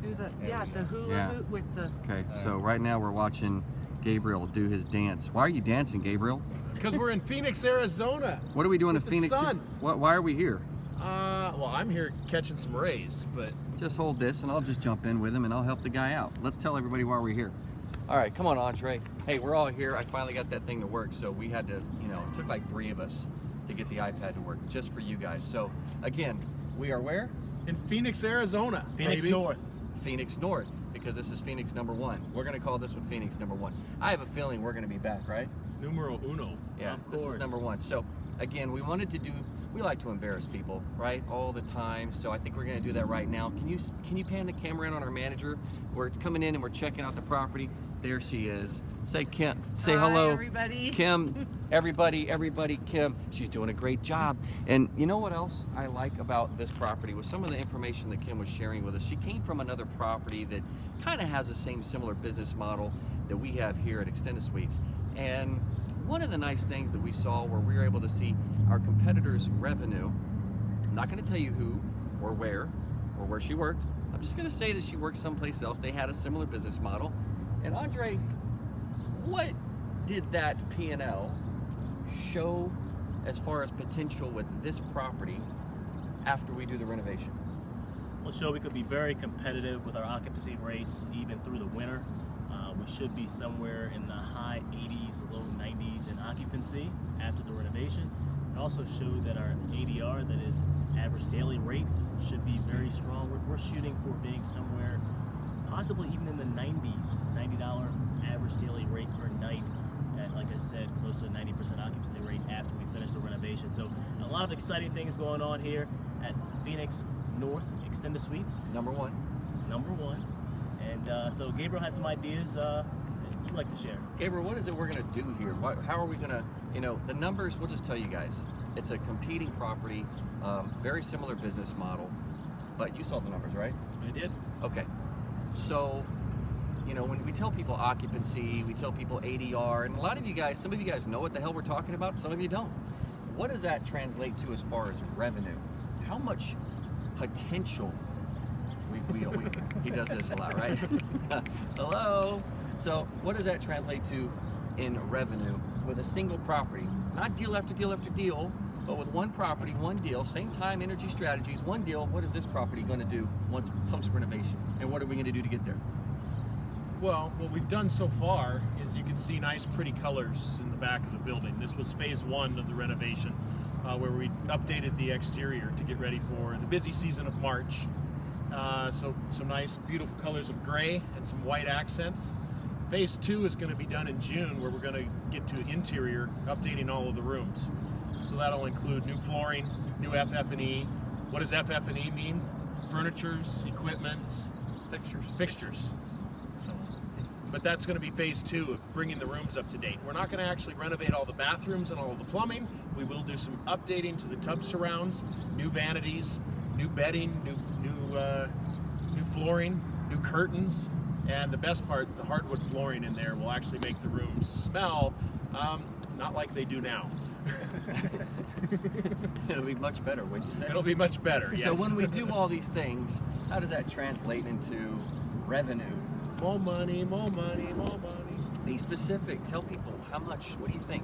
do the hula hoop with the... Okay, so right now we're watching Gabriel do his dance. Why are you dancing, Gabriel? Because we're in Phoenix, Arizona. What are we doing in Phoenix? Sun. Why are we here? Well, I'm here catching some rays, but... Just hold this and I'll just jump in with him and I'll help the guy out. Let's tell everybody why we're here. All right, come on, Andre. Hey, we're all here. I finally got that thing to work, so we had to, it took like 3 of us to get the iPad to work just for you guys. So, again, we are where? In Phoenix, Arizona. Phoenix North. Phoenix North, because this is Phoenix #1. We're gonna call this one Phoenix #1. I have a feeling we're gonna be back, right? Numero uno. Yeah, Of this course. is #1. So again, we like to embarrass people, right? All the time. So I think we're gonna do that right now. Can you pan the camera in on our manager? We're coming in and we're checking out the property. There she is. Say Kim, say Hi, hello. everybody. Kim, everybody, Kim. She's doing a great job. And you know what else I like about this property was some of the information that Kim was sharing with us. She came from another property that kind of has the same similar business model that we have here at Extended Suites. And one of the nice things that we saw where we were able to see our competitors' revenue, I'm not going to tell you who or where she worked. I'm just going to say that she worked someplace else. They had a similar business model. And Andre, what did that P&L show as far as potential with this property after we do the renovation? Well, show we could be very competitive with our occupancy rates even through the winter. We should be somewhere in the high 80s, low 90s in occupancy after the renovation. It also showed that our ADR, that is average daily rate, should be very strong. We're shooting for being somewhere possibly even in the 90s, $90 average daily rate per night. And like I said, close to a 90% occupancy rate after we finish the renovation. So a lot of exciting things going on here at Phoenix North Extended Suites. #1. #1. And so Gabriel has some ideas that you'd like to share. Gabriel, what is it we're going to do here? How are we going to, the numbers, we'll just tell you guys. It's a competing property, very similar business model, but you saw the numbers, right? I did. Okay. So, when we tell people occupancy, we tell people ADR, and a lot of you guys, some of you guys know what the hell we're talking about, some of you don't. What does that translate to as far as revenue? How much potential? He does this a lot, right? Hello. So what does that translate to in revenue with a single property? Not deal after deal after deal, but with one property, one deal, same time, energy strategies, one deal. What is this property going to do once post-renovation? And what are we going to do to get there? Well, what we've done so far is you can see nice, pretty colors in the back of the building. This was phase 1 of the renovation, where we updated the exterior to get ready for the busy season of March. So some nice, beautiful colors of gray and some white accents. Phase 2 is going to be done in June, where we're going to get to interior, updating all of the rooms. So that'll include new flooring, new FF&E. What does FF&E mean? Furnitures, equipment, fixtures. But that's going to be phase 2 of bringing the rooms up to date. We're not going to actually renovate all the bathrooms and all of the plumbing. We will do some updating to the tub surrounds, new vanities, new bedding, new flooring, new curtains, and the best part, the hardwood flooring in there will actually make the rooms smell not like they do now. It'll be much better, wouldn't you say? It'll be much better, yes. So when we do all these things, how does that translate into revenue? More money, more money, more money. Be specific. Tell people how much. What do you think?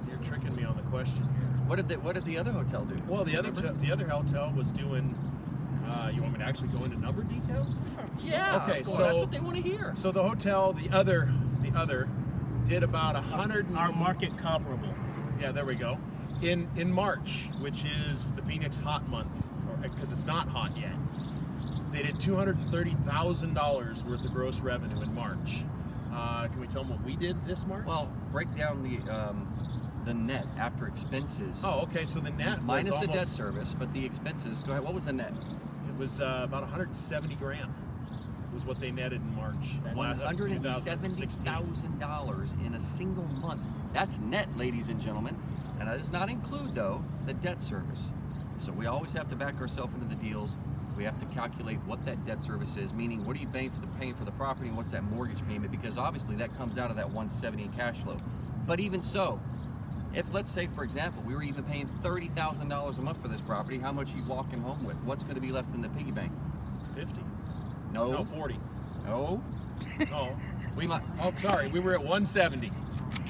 You're tricking me on the question here. What did the other hotel do? Well, the other hotel was doing. You want me to actually go into number details? Yeah. Okay, so so that's what they want to hear. So the hotel, the other, did about 100. Our market comparable. Yeah, there we go. In March, which is the Phoenix hot month, because it's not hot yet. They did $230,000 worth of gross revenue in March. Can we tell them what we did this March? Well, break down the net after expenses. Oh, okay. So the net minus was the debt service, but the expenses. Go ahead. What was the net? It was about 170 grand. Was what they netted in March. $170,000 in a single month. That's net, ladies and gentlemen, and that does not include though the debt service. So we always have to back ourselves into the deals. We have to calculate what that debt service is, meaning what are you paying for the property and what's that mortgage payment, because obviously that comes out of that 170 in cash flow. But even so, if let's say for example we were even paying $30,000 a month for this property, how much are you walking home with? What's going to be left in the piggy bank? 50. No. No, 40. No. Oh, We might. oh, sorry. We were at 170.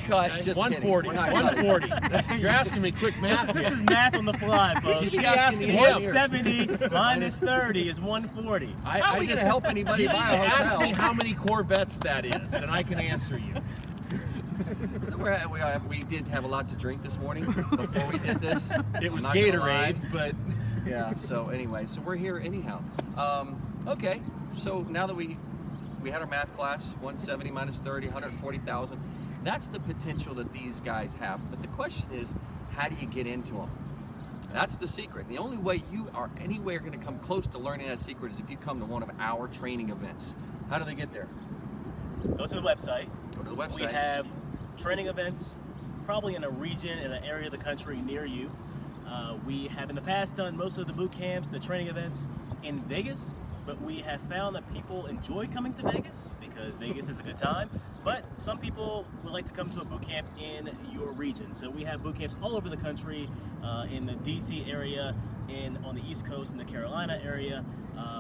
Cut. Okay? Just 140. kidding. We're not cutting. 140. You're asking me quick math. This is math on the fly, folks. should be asking the engineer. 170 minus 30 is 140. How are we going to help anybody You need buy to a ask hotel? me how many Corvettes that is, and I can answer you. So we did have a lot to drink this morning before we did this. It was I'm not gonna lie. Gatorade, but Yeah. So anyway, so we're here anyhow. Okay. So now that we had our math class, 170 minus 30, 140,000. That's the potential that these guys have. But the question is, how do you get into them? That's the secret. The only way you are anywhere going to come close to learning that secret is if you come to one of our training events. How do they get there? Go to the website. Go to the website. We have training events probably in a region, in an area of the country near you. We have in the past done most of the boot camps, the training events in Vegas, but we have found that people enjoy coming to Vegas because Vegas is a good time, but some people would like to come to a boot camp in your region. So we have boot camps all over the country, in the DC area, on the East Coast, in the Carolina area.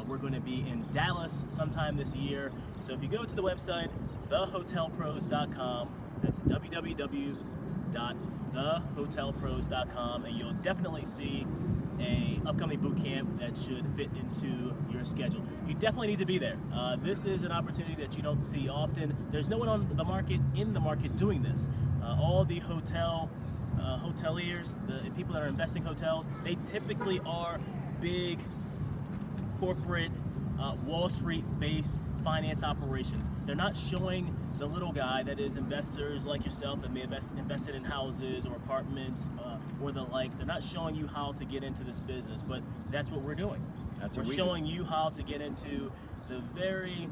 We're going to be in Dallas sometime this year. So if you go to the website, thehotelpros.com, that's www.thehotelpros.com, and you'll definitely see a upcoming boot camp that should fit into your schedule. You definitely need to be there. This is an opportunity that you don't see often. There's no one on the market, in the market, doing this. All the hoteliers, the people that are investing hotels, they typically are big corporate Wall Street based finance operations. They're not showing the little guy that is investors like yourself that may have invested in houses or apartments or the like. They're not showing you how to get into this business, but that's what we're doing. We're showing you how to get into the very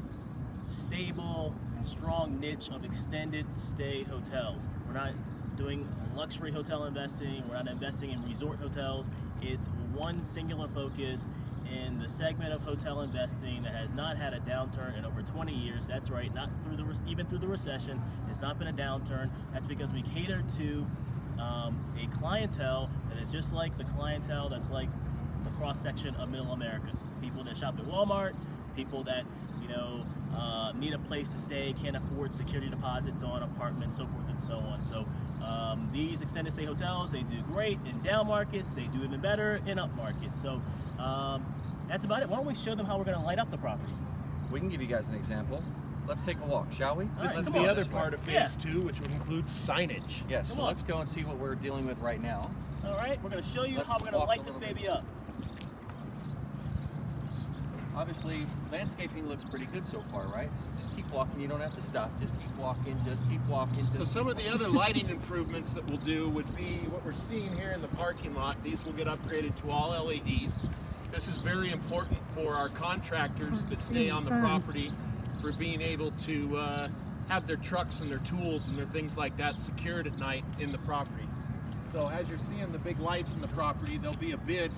stable and strong niche of extended stay hotels. We're not doing luxury hotel investing. We're not investing in resort hotels. It's one singular focus in the segment of hotel investing that has not had a downturn in over 20 years. That's right, not even through the recession. It's not been a downturn. That's because we cater to a clientele that is just like the clientele that's like the cross section of Middle America. People that shop at Walmart, people that need a place to stay, can't afford security deposits on apartments, so forth and so on. So these extended stay hotels, they do great in down markets, they do even better in up markets. So that's about it. Why don't we show them how we're going to light up the property? We can give you guys an example. Let's take a walk, shall we? this right, is come the on. other part of phase 2, which would include signage. Yes, Come so on. let's go and see what we're dealing with right now. All right, we're going to show you Let's how we're going to walk light a this little bit. baby up. Obviously, landscaping looks pretty good so far, right? Just keep walking. You don't have to stop. Just keep walking. Just keep walking. So some of the other lighting improvements that we'll do would be what we're seeing here in the parking lot. These will get upgraded to all LEDs. This is very important for our contractors that stay on the property for being able to have their trucks and their tools and their things like that secured at night in the property. So as you're seeing the big lights in the property, there'll be a bid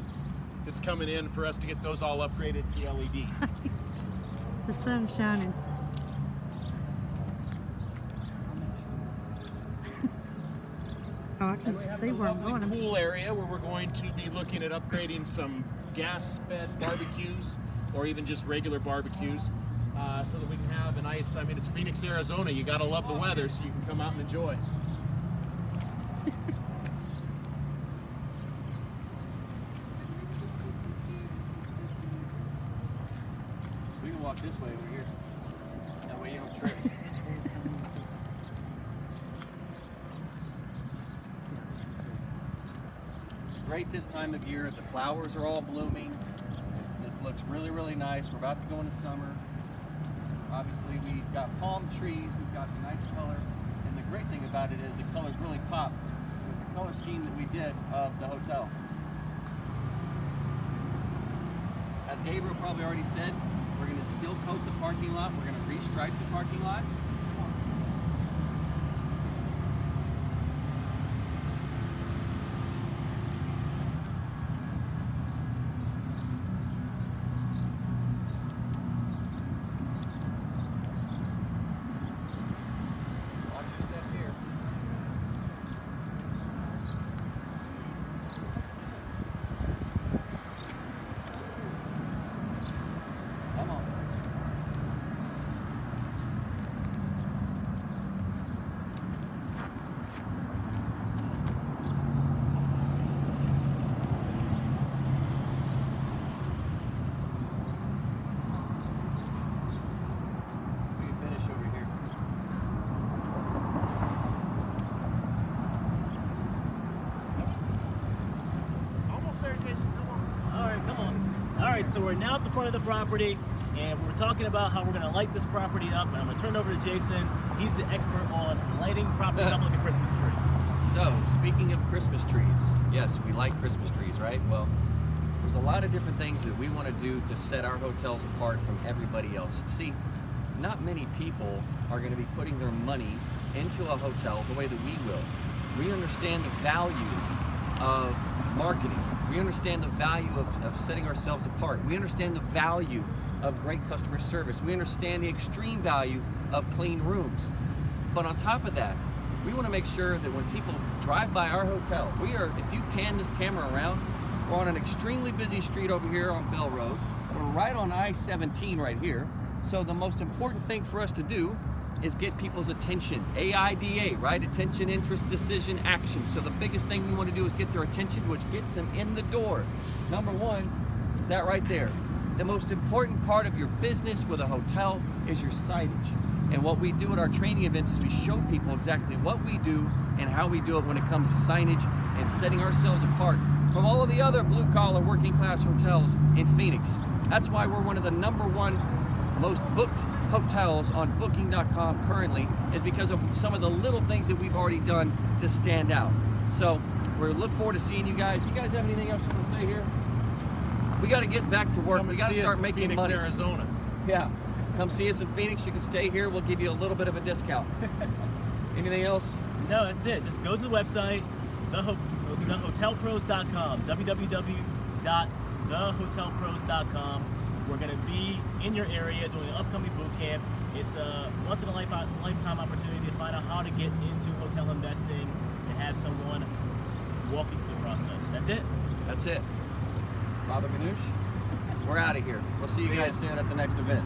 that's coming in for us to get those all upgraded to LED. The sun's shining. Oh, I And can we have see a where I'm lovely going. pool area where we're going to be looking at upgrading some gas-fed barbecues or even just regular barbecues so that we can have a nice, I mean, it's Phoenix, Arizona. You gotta love the weather so you can come out and enjoy. We can walk this way over here. That way you don't trip. It's great this time of year. The flowers are all blooming. It looks really, really nice. We're about to go into summer. Obviously, we've got palm trees. We've got the nice color. And the great thing about it is the colors really pop with the color scheme that we did of the hotel. As Gabriel probably already said, we're going to seal coat the parking lot. We're going to restripe the parking lot. Watch your step here. right, so we're now at the front of the property, and we're talking about how we're going to light this property up, and I'm going to turn it over to Jason. He's the expert on lighting properties up like a Christmas tree. So, speaking of Christmas trees, yes, we like Christmas trees, right? Well, there's a lot of different things that we want to do to set our hotels apart from everybody else. See, not many people are going to be putting their money into a hotel the way that we will. We understand the value of marketing. We understand the value of setting ourselves apart. We understand the value of great customer service. We understand the extreme value of clean rooms. But on top of that, we want to make sure that when people drive by our hotel, if you pan this camera around, we're on an extremely busy street over here on Bell Road. We're right on I-17 right here. So the most important thing for us to do is get people's attention. AIDA, right? Attention, interest, decision, action. So the biggest thing we want to do is get their attention, which gets them in the door. Number one is that right there. The most important part of your business with a hotel is your signage. And what we do at our training events is we show people exactly what we do and how we do it when it comes to signage and setting ourselves apart from all of the other blue-collar working class hotels in Phoenix. That's why we're one of the #1 most booked hotels on booking.com currently, is because of some of the little things that we've already done to stand out. So we look forward to seeing you guys. You guys have anything else you want to say here? We got to get back to work. Come We and got to see us start in making Phoenix, money. Arizona. Yeah, come see us in Phoenix. You can stay here. We'll give you a little bit of a discount. Anything else? No, that's it. Just go to the website, thehotelpros.com, www.thehotelpros.com. We're going to be in your area doing an upcoming boot camp. It's a once-in-a-lifetime opportunity to find out how to get into hotel investing and have someone walk you through the process. That's it. That's it. Baba Ganoush, we're out of here. We'll see you guys soon at the next event.